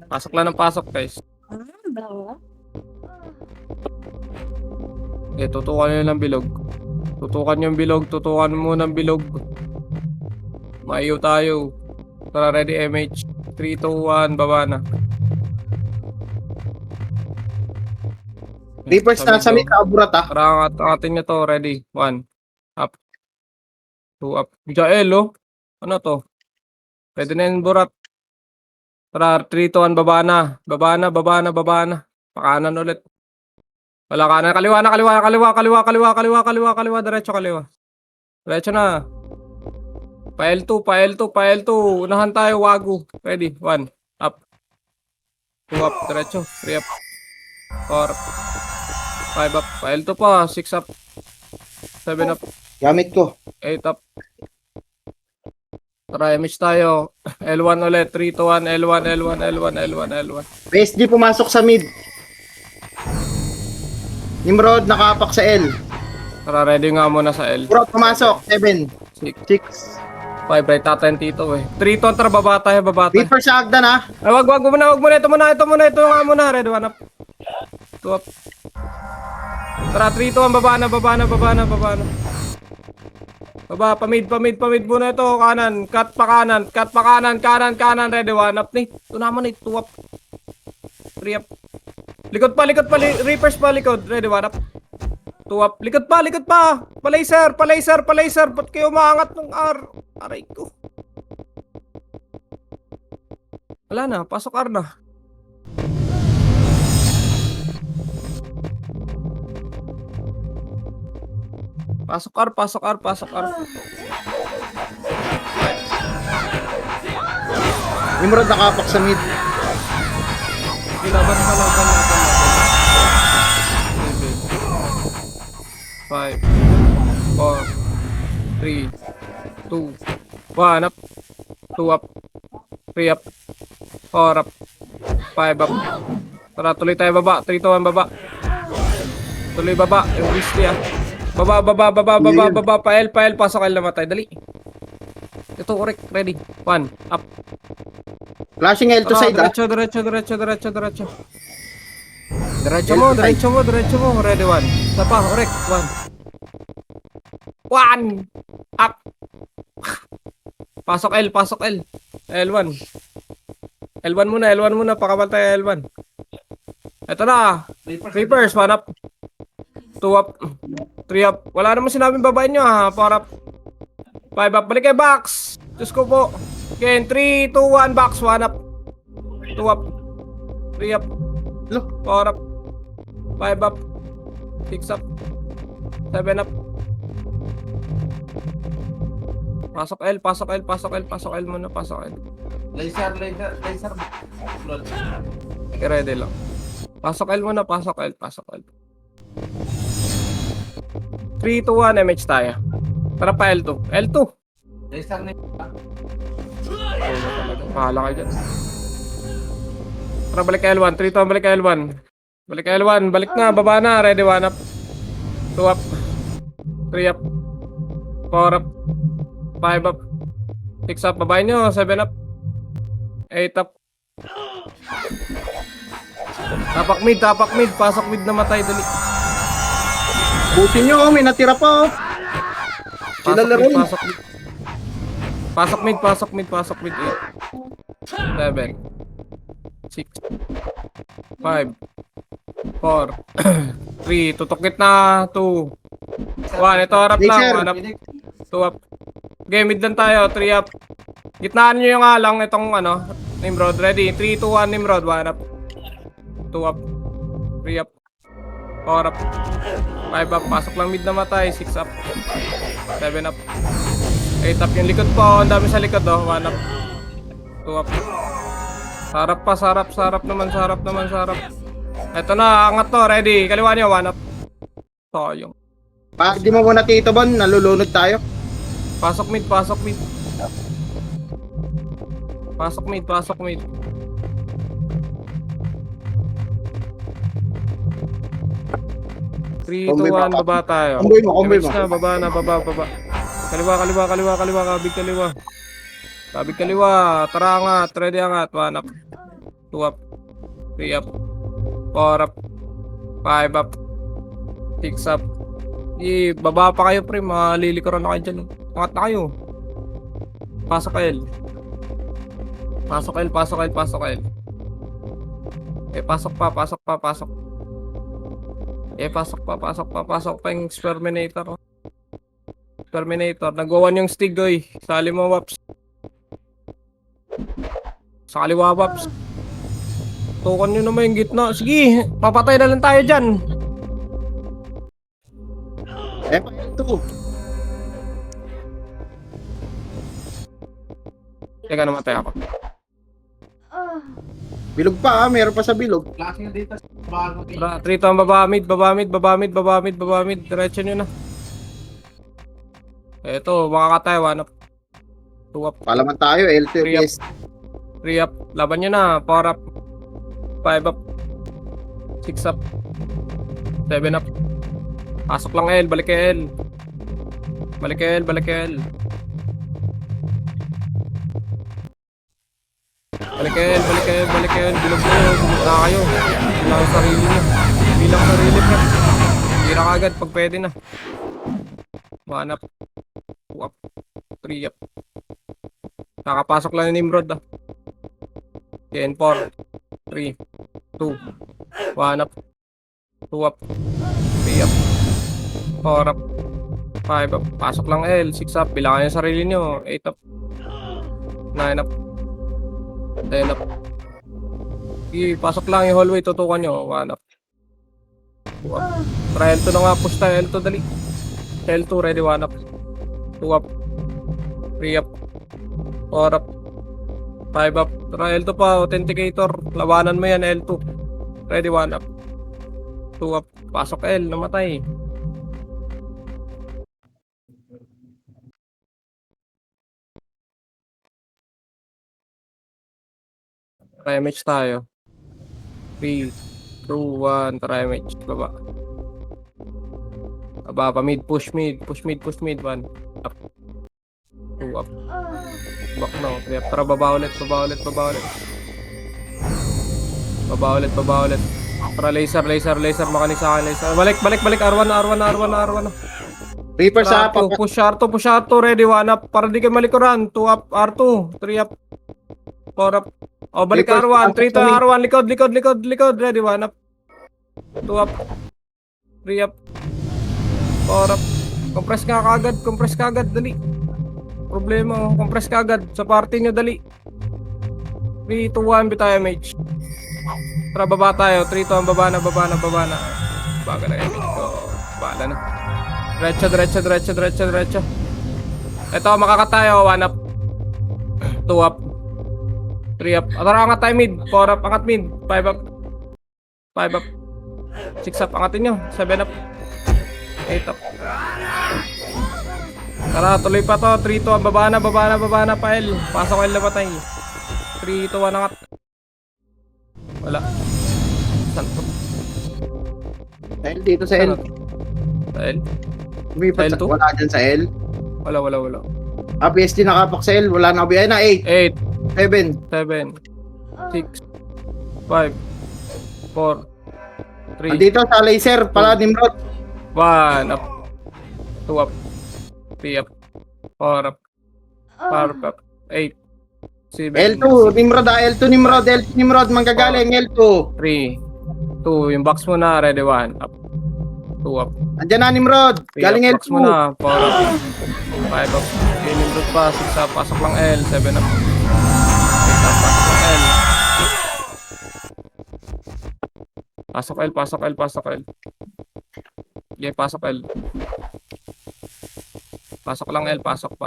Pasok lang ng pasok guys. Okay, tutukan nyo ng bilog. Tutukan yung bilog. Tutukan mo ng bilog. Maiyo tayo. Tara ready MH. 3, 2, 1. Baba na. Reapers na sa mid, aburat ah. Tara angatin nyo to. Ready. 1. Up. 2 up. Jael oh. Ano to? Pwede na yung burat. Tara 3, 2, 1. Baba na. Baba na. Baba na. Baba na. Pakanan ulit. Wala kanan. Kaliwa na. Kaliwa. Kaliwa. Kaliwa. Kaliwa. Kaliwa. Kaliwa. Kaliwa. Diretso kaliwa. Diretso na. Pa L2. Pa L2. Pa L2. Unahan tayo. Wago. Ready. 1. Up. 2 up. Diretso. 3 up. 4 up. 5 up. Pa L2 pa. 6 up. 7 up. Gamit ko. 8 up. Tara, image tayo. L1 ulit. 3, 2, 1. L1, L1, L1, L1, L1. PSG pumasok sa mid. Nimrod, nakapak sa L. Tara, ready nga muna sa L. Bro, pumasok. 7. 6. 6. 5, right tayo tito eh. 3 to, tara, baba tayo, baba tayo. Reapers sa Agdan ah. Ay, wag muna, wag muna. Ito muna, ito muna, ito nga muna. Ready, 1 up. 2 up. Tara, 3, 2, 1. Baba na, baba na, baba na, baba na. Baba, pamid muna ito. Kanan, cut pa kanan, kanan. Ready, 1 up ni. Ito naman eh, 2 up. 3 up. Likod pa, Reapers pa, likod. Ready, 1 up. 2 up. Likod pa. Pa-laser. Ba't kayo umaangat ng R? Aray ko. Wala na, pasok R na. Pasok R. Nimrod, nakapak sa mid. Laban. 5, 4, 3, 2, 1 up, 2 up, 3 up, 4 up, 5 up. Tara, tuloy tayo baba. 3, 2, 1, baba. Tuloy baba. Yung Grizzly ah. Baba. Pa L. Pasok L na matay. Dali. Ito, correct. Ready. 1, up. Flashing L to Tara, side ah. diretso. Diretso mo. Ready, 1. Isa pa, correct. 1. Up. Pasok L. L1. L1 muna. Pakabantay L1. Ito na. Reapers, 1 up. 2 up. 3 up. Wala naman sinabing babain nyo ha. 4 up. 5 up. Balik kay box. Diyos ko po. Again, 3, 2, 1. Box. 1 up. 2 up. 3 up. 4 up. 5 up. 6 up. 7 up. Pasok L muna. Laser. Okay, ready lang. Pasok L muna. 3, 2, 1. MH tayo. Tara pa L2. Laser na Pahala kayo dyan. Tara, balik kay L1. 3, 2, 1. Balik kay L1. Balik na. Baba na. Ready, 1 up. 2 up. 3 up. 4 up. 5 up. 6 up. Babayin nyo. 7 up. 8 up. Tapak mid. Pasok mid na matay. Dali. Butin nyo, may natira pa oh. Sila laruin. Pasok mid. 8. 7. 6, 5, 4, 3, tutukit na, 2, 1, ito harap lang, Laser. 1 up, 2 up. Okay, mid lang tayo, 3 up. Gitnaan nyo yung alang, itong ano, Nimrod, ready, 3, 2, 1, Nimrod, 1 up, 2 up, 3 up, 4 up, 5 up, pasok lang mid na matay, 6 up, 7 up, 8 up, yung likod po, ang dami sa likod oh, 1 up, 2 up. Sarap pa, sarap naman. Ito na, angat to, ready. Kaliwa niyo, 1 up. Sayang. Di mo muna Tito Bon, nalulunod tayo. Pasok mid. Pasok mid. 3, 2, 1, baba tayo. Komboy mo. Damage na, baba. Kaliwa. Kabig kaliwa. Tara angat, ready angat. 1 up. 2 up. 3 up. 4 up. 5 up. 6 up. Baba pa kayo pre, malilikuran na kayo dyan. Angat na kayo. Pasok L. Pasok L. Pasok pa yung exterminator. Nagawan yung stig oy. Sali mo waps. Sa kaliwa waps. Tukan nyo naman yung gitna. Sige, papatay na lang tayo dyan. L2. Teka, namatay ako. Bilog pa meron pa sa bilog. Klase na dito. Bago. Tara, 3 to ang baba mid. Diretso nyo na. Eto, makakatay. 1 up. 2 up. Palaman tayo, L2 Free up. yes. 3 up. Laban nyo na. 4 up. 5 up. 6 up. 7 up. Pasok lang L. Balik kay L. Balik kay L. Bilog na kayo. Bilang sarili nyo. Tira ka agad pag pwede na. 1 up. 2 up. 3 up. Nakapasok lang ni Nimrod ah. 10, 4, 3, 2, 1 up. 2 up. 3 up. 4 up. 5 up. Pasok lang L. 6 up. Bilangan yung sarili nyo. 8 up. 9 up. 10 up. Pasok lang yung hallway. Tutukan nyo. 1 up. 2 up. Try L2 na nga. Push tayo L2 dali. L2 ready. 1 up. 2 up. 3 up. 4 up. 5 up. Try L2 pa. Authenticator. Labanan mo yan L2. Ready. 1 up. 2 up. Pasok L. Namatay. Try-match tayo. 3, 2, 1. Try-match. Baba. Pa mid. Push mid. 1 up. 2 up. Back na. 3 up. Tara baba ulit. Tara laser. Makanis sa akin laser. Balik. R1. Reaper sa Push R2. Ready. 1 up. Para di kayo malikuran. 2 up. R2. 3 up. 4 up. O, balik Reaper, R1. 3 to pasok R1. Likod. Ready. 1 up. 2 up. 3 up. 4 up. Compress ka agad. Dali. Problema. Compress ka agad. Sa party nyo. Dali. 3, 2, 1. Bitayo mage. Tara, baba tayo. 3 to ang baba na. Baga na yung mage ko. Bala na. Diretso. Ito, makakatayo. 1 up. 2 up. 3 up. Tara, angat tayo mid. 4 up, angat mid. 5 up. 6 up, angatin nyo. 7 up. 8 up. Tara, tuloy pa to. 3, 2, baba na pa L. Pasok L na patay. 3, 2, 1, angat. Wala. Saan to? L dito sa L. Sa L? Lumipat L2? wala dyan sa L. Wala. PSD nakapak sa L. Wala na kabiyay na. 8, 8, 7. 7, 6, 5, 4, 3, Andito sa laser pala Nimrod. 1 up. 2 up. 3 up. 4 up. 5 up. 8, 7, L2, Nimrod ah, L2 Nimrod, manggagaling, L2. 3, 2, yung box mo na, ready 1, up, 2 up, Andyan na Nimrod, 3 galing up, box L2. mo na, 4 up, 5 up, okay, Nimrod pa, 6 up, pasok lang L, 7 up, 8 up, pasok lang L. Pasok L, pasok L, pasok L. Okay, pasok L. Pasok lang L, pasok.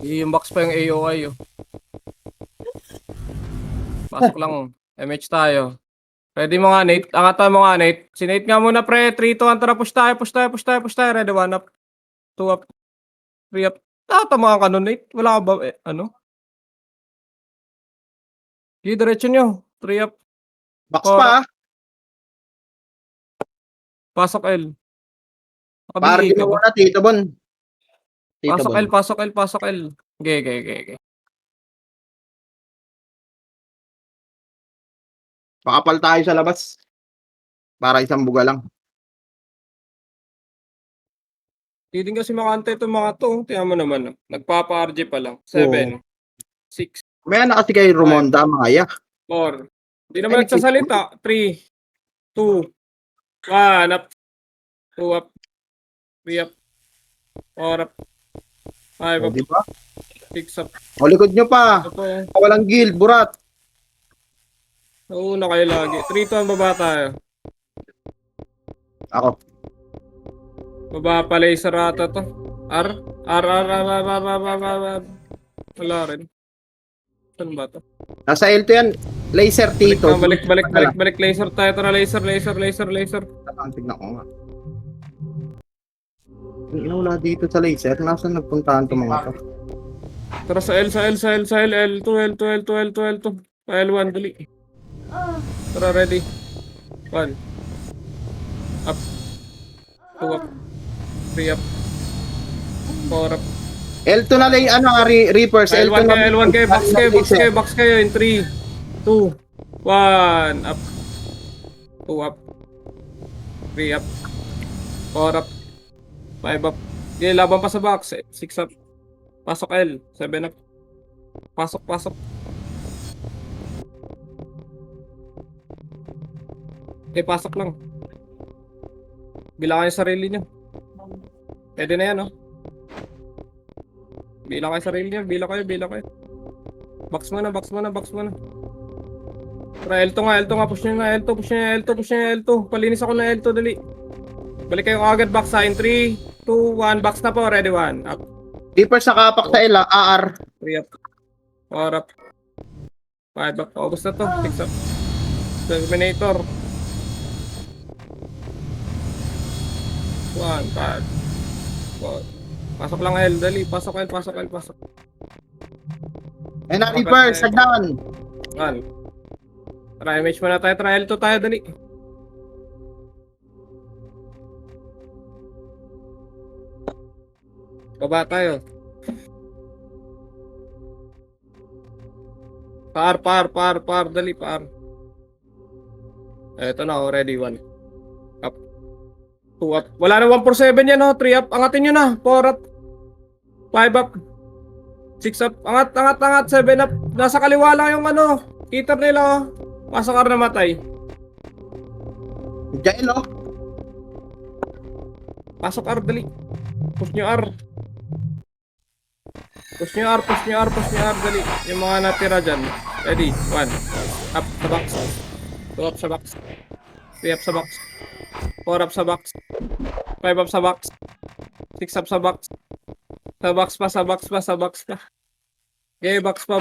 Yung box pa yung AOI, oh. Pasok lang. MH tayo. Ready mo nga, Nate. Angatan mo nga, Nate. Si Nate nga muna, pre. 3, 2, 1, tara. Push tayo. Ready, 1 up. 2 up. 3 up. Tatamaan ka nun, Nate. Wala ka ba, ano? Okay, diretso nyo. 3 up. Box pa ah. Pasok L. Para Nakabigay ka ginawa ba? na, Tito Bon. Tito Pasok Bon. L, pasok L. Okay. Pakapal tayo sa labas. Para isang buga lang. Hindi din kasi makanta itong mga to. Tingnan mo naman. Oh. Nagpapa-RJ pa lang. 7, 6, May na kasi kay Romonda, mga yak. 4. Hindi naman Ay, nagsasalita. 3, 2, 1 up. 2 up. 3 up. 4 up. 5 O, up. di ba? 6 up. O, likod nyo pa. Ito po. Walang guild, burat. Nauna kayo lagi. 3 to ang baba tayo. Ako. Baba pa laser ata to. R. Wala rin. Saan ba to? Nasa L2 yan. Laser, Tito. Balik. Laser tayo. Tara, laser. Tignan ko nga. Wala dito sa laser. Nasaan nagpuntahan to mga to? Tara sa L. L2. L1, dali. Tara, ready. 1. Up. 2 up. 3 up. 4 up. L2 na lay, Reapers. L1 na. kayo. Box kayo. In 3, 2, 1. Up. 2 up. 3 up. 4 up. 5 up. Okay, laban pa sa box. 6 up. Pasok L. 7 up. Pasok. Okay, pasok lang. Bilang kayo sarili nyo. Pwede na yan, oh. Bilang kayo sarili nyo. Bilang kayo. Box mo na. Tara, L2 nga. Push nyo na. L2. Palinis ako na L2, dali. Balik kayo agad, box sa in 3, 2, 1. Box na po, ready, 1. Up. Reapers sa kapak sa L, AR. 3 up. 4 up. 5 up. Paubos na to. 6 up. Terminator. 1, 5. 4. Pasok lang L, dali. Pasok L. Ayun na, Reapers. Sagdan. 1. Try match muna tayo. Try L2 tayo, dali. Baba tayo. Par. Dali, par. Eto na, ready. 1. Up. 2 up. Wala na 1 for 7 yan, oh. 3 up. Angatin nyo na. 4 up. 5 up. 6 up. Angat. 7 up. Nasa kaliwa lang yung ano. Heater nila, oh. Pasok ka na matay. Jail, oh. Pasok R, dali. Push nyo R. Dali. Yung mga natira dyan. Ready. 1. Up sa box. 2 up sa box. 3 up sa box. 4 up sa box. 5 up sa box. 6 up sa box. Sa box pa. Okay, box pa.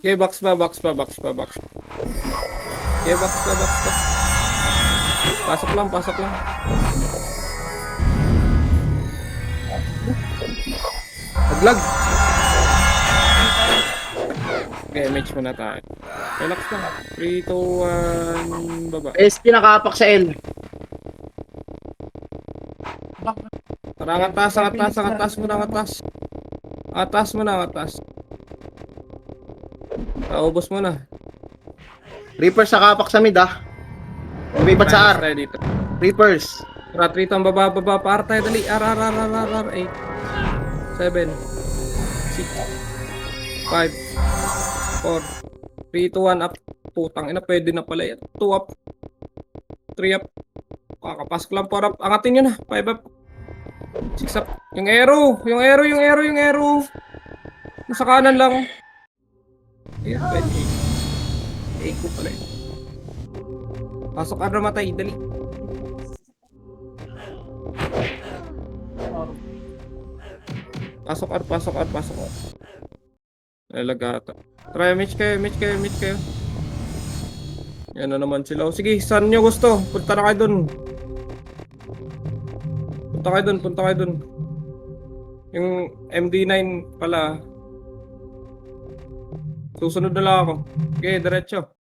Okay, box pa. Okay, box pa. Pasok lang. Naglag. Okay, match muna tayo. Relax lang. 3, 2, 1, baba. SP nakapak sa L. Tara, angat taas muna. Ubos mo na. Reapers sa kapak sa mid, ah. Lumipat sa R. Ready. Reapers. Tara, 3 to ang baba, baba. Para tayo, dali. R, 8, 7, 6, 5, 4, 3, 2, 1, up. Putang ina, pwede na pala yan. 2 up. 3 up. Kakapasok lang, 4 up. Angatin nyo na. 5 up. 6 up. Yung arrow. Nasa kanan lang. Ayan, pwede. 8 ko pala yun. Pasok ka na matay. Dali. Pasok. Lalagata. Try, match kayo. Yan na naman sila. O, sige, saan nyo gusto? Punta na kayo dun. Punta kayo dun. Yung MD9 pala. Susunod na lang ako. Okay, diretso.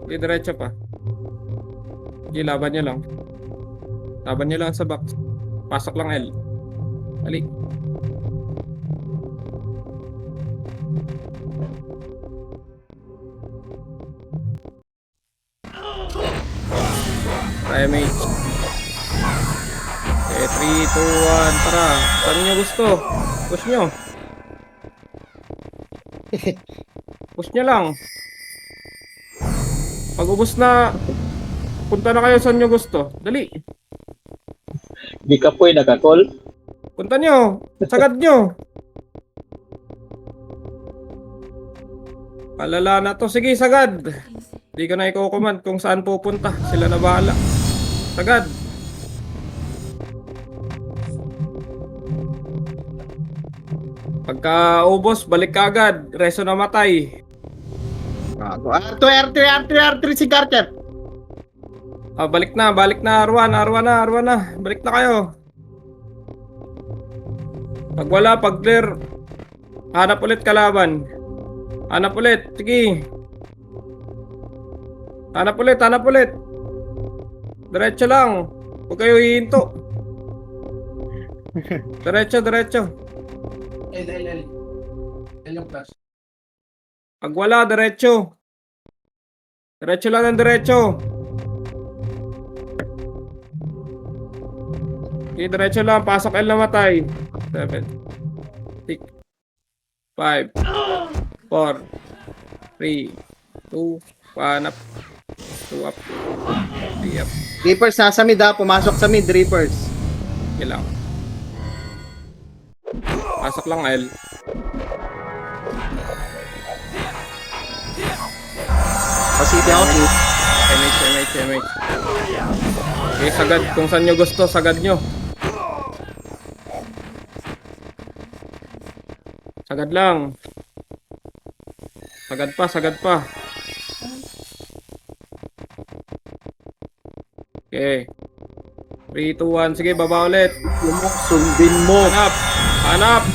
Okay, diretso pa. Okay, laban nyo lang. Laban nyo lang sa box. Pasok lang L. Ali. Primate. Okay, 3, 2, 1. Tara. Saan nyo gusto? Push nyo. Push nyo lang. Pag ubos na, punta na kayo saan nyo gusto. Dali. Di ka po nakakol. Punta nyo. Sagad nyo. Palala na to. Sige, sagad. Di ko na i-command kung saan pupunta. Sila na bahala. Sagad. Pagka ubos, balik ka agad. Reso na matay. R3 si Carter. Ah, balik na. R1 na. Balik na kayo. Pag wala, pag clear, hanap ulit kalaban. Hanap ulit. Sige. Hanap ulit. Diretso lang. Huwag kayo hihinto. Diretso. L yung plus. Pag wala, diretso. Diretso lang ng diretso. Okay, diretso lang. Pasok L na matay. 7, 6, 5, 4, 3, 2, panap, 2 up, 3 up. Reapers nasa mid ha. Pumasok sa mid, Reapers. Okay lang. Pasok lang L. City House. MH. Okay, sagad. Kung saan nyo gusto, sagad nyo. Sagad lang. Sagad pa. Okay. 3, 2, 1. Sige, baba ulit. Sundin mo. Hanap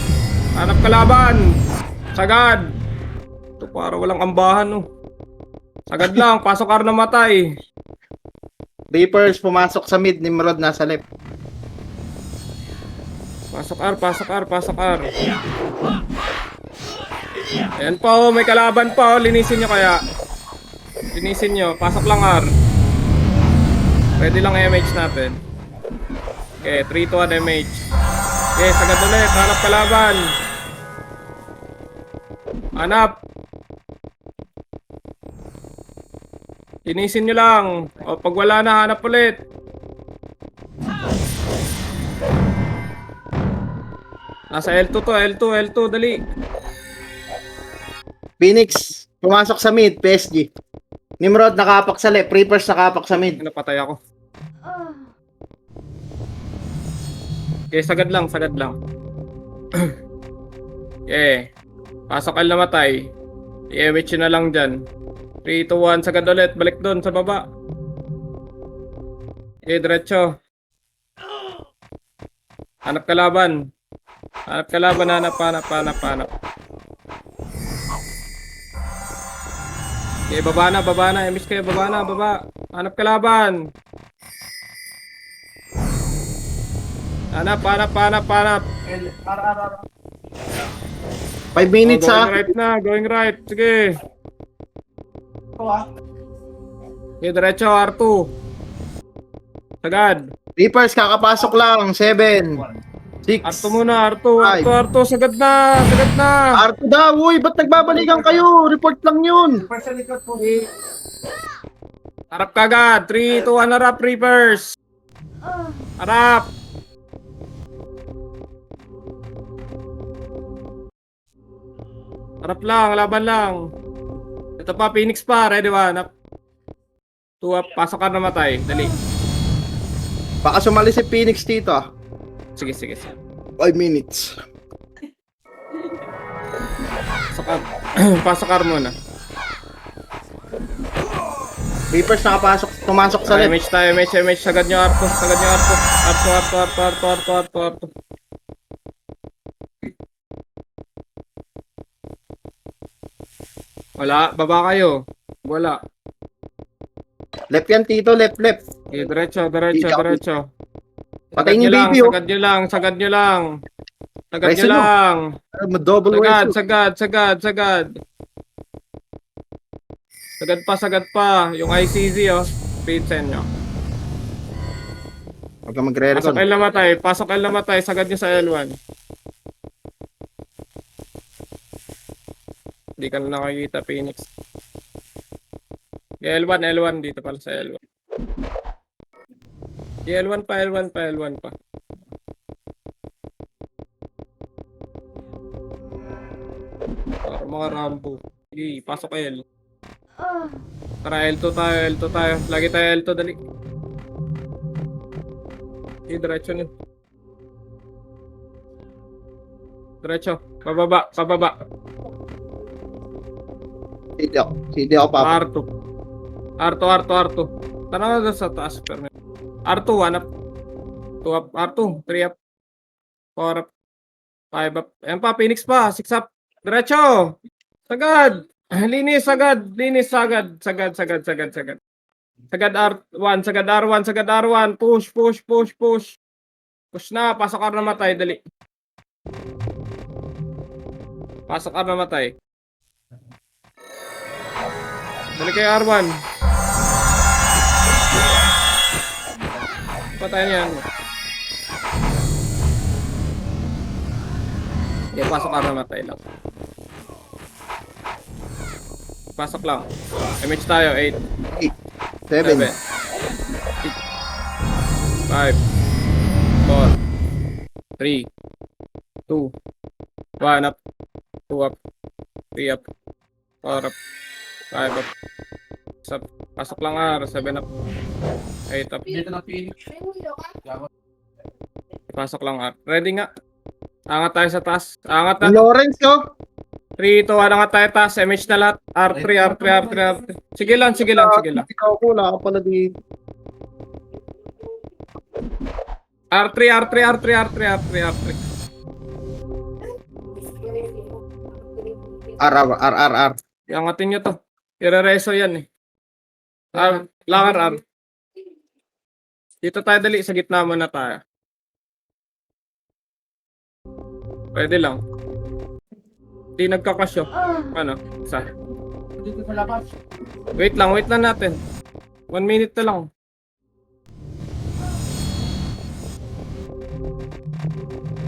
kalaban. Sagad. Ito para walang ambahan, oh. Sagad lang. Pasok R na matay. Reapers pumasok sa mid, Nimrod nasa left. Pasok R. Ayan pa, oh. May kalaban pa, oh. Linisin nyo kaya. Pasok lang R. Pwede lang MH natin. Okay, 3 to 1 MH. Okay, sagad ulit. Hanap kalaban. Hanap. Linisin nyo lang. O, pag wala na, hanap ulit. Nasa L2 to, L2, dali. Phoenix, pumasok sa mid, PSG. Nimrod nakapak sa left, Reapers nakapak sa mid. Napatay ako. Okay, sagad lang. Okay. Pasok ang namatay. I-ewitch na lang dyan. 3, 2, 1, sagad ulit. Balik doon sa baba. Okay, diretso. Hanap kalaban. Hanap. Okay, baba na. Emis kayo, baba. Hanap kalaban. Hanap. L, R. 5 minutes Oh, ha. going right. Sige. Ito ah. Okay, diretso, R2. Sagad. Reapers, kakapasok lang. 7. 6. R2 muna, R2, sagad na, sagad na. Arto daw, uy, ba't nagbabalikan kayo? Report lang yun. First sa likod po. Harap kagad, 3, 2, 1, harap, Reapers. Harap. Harap lang, laban lang. Ito pa, Phoenix pa, ready ba? Tuwa, pasok ka na matay, dali. Baka sumali si Phoenix dito ah. Sige, sige, sige. 5 minutes. Pasok ka, pasok ka muna. Reapers nakapasok, pumasok sa left. MH, sagad nyo, Arto, sagad nyo, Arto. Wala, baba kayo. Wala. Left yan, Tito, left. Okay, diretso. Patayin yung baby, oh. Sagad nyo lang. Preso nyo. Double way. Sagad. Sagad pa. Yung ICZ, oh. Speed send nyo. Huwag ka magre-recon. Pasok L namatay. Sagad nyo sa L1. Hindi ka na nakikita, Phoenix. L1 dito pala sa L1. L1 pa. Para mga Rambo. Sige, pasok L. Tara, L2 tayo. Lagi tayo L2, dali. Okay, diretso nyo. Diretso. Pababa. Hindi ako papa. R2. Tara na sa taas. R2, 1 up. 2 up. R2, 3 up. 4 up. 5 up. Ayan pa, Phoenix pa. 6 up. Diretso. Sagad. Linis, sagad. Sagad R1. Push. Push na. Pasok ka na matay. Dali. Dali kayo R1. Patayin yan. Okay, pasok ka na matay lang. Pasok lang. MH tayo, 8. 7. 5 4 3 2 1 up 2 up 3 up 4 up 5 up 6 up. Pasok lang R, 7 up 8 up. Dito na Phoenix. Pasok lang R. Ready nga. Angat tayo sa taas. Angat na. Lawrence, oh. 3, 2, 1, angat tayo taas. MH na lahat. R3. Sige lang. Ikaw ko, wala ka pala dito. R3. R. Iangatin nyo to. Ire-reso yan eh. Langar R. Dito tayo dali. Sa gitna muna tayo. Pwede lang. Di nagkakasyo. Ano? Isa. Dito sa labas. Wait lang natin. 1 minute na lang.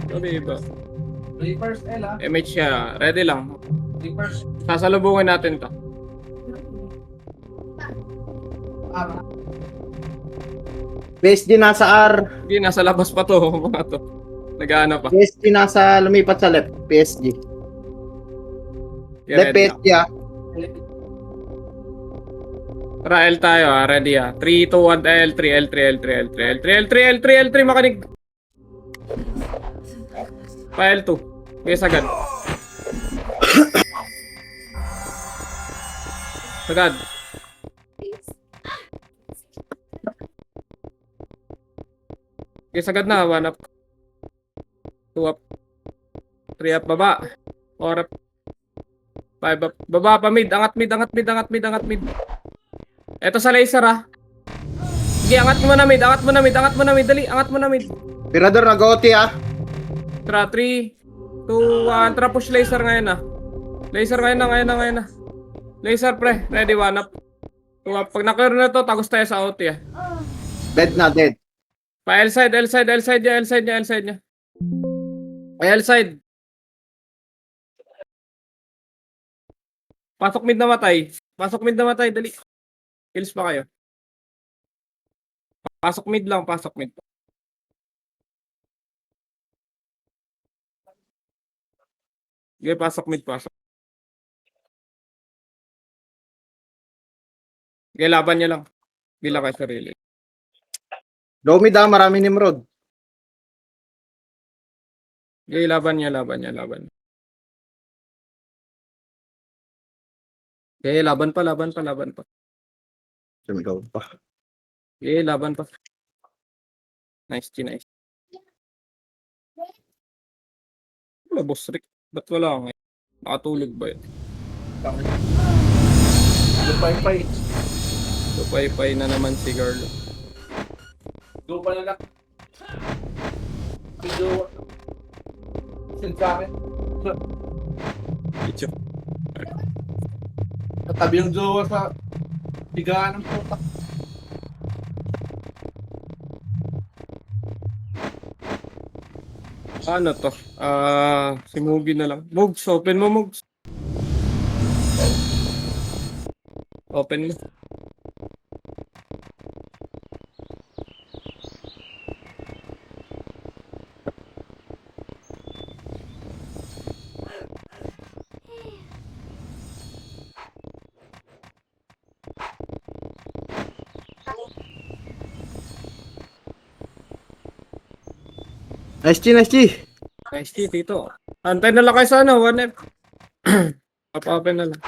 Sabi ba? Reapers L ah. MH siya. Ready lang. Reapers Sasalubungin natin to. R. PSG nasa R. Hindi, nasa labas pa to. Mga to. Nag-ano pa. PSG nasa lumipat sa left. PSG. Yeah, Left ready lang. PSG ah. Tara, L tayo ah. Ready ah. 3, 2, 1, L3. Makinig. Pa L2. Okay, sagad. Sagad. Okay, sagad na. 1 up. 2 up. 3 up, baba. 4 up. 5 up. Baba pa mid. Angat mid. Eto sa laser ah. Sige, angat mo na mid. Dali, angat mo na mid. Pirador nag-OT ah. Tara, 3, 2, 1. Tara, push laser ngayon ah. Laser ngayon na. Laser pre. Ready, 1 up. Pag na-clear na to, tagos tayo sa OT ah. Dead na, dead. Pa L-side niya. Ay, L-side. Pasok mid na matay, dali. Kills pa kayo. Pasok mid. Okay, pasok. Okay, laban niya lang. Bila kayo sarili. Low mid marami Nimrod. Okay, laban niya. Okay, laban pa. Sumigaw pa. Okay, laban pa. Nice. Wala, boss Rick. Ba't wala nga? Nakatulog ba yun? Lupay-pay. Pay na naman si Garlo. Lupa na lang. Video. Send sa akin. Icho. Katabi yung jowa sa higaan ng puta. Ano to? Si Mugi na lang. Mugs, open mo, Mugs. Open mo. Nice G. Nice tea, tito. Antay na lang kayo sa ano, 1F. Open na lang.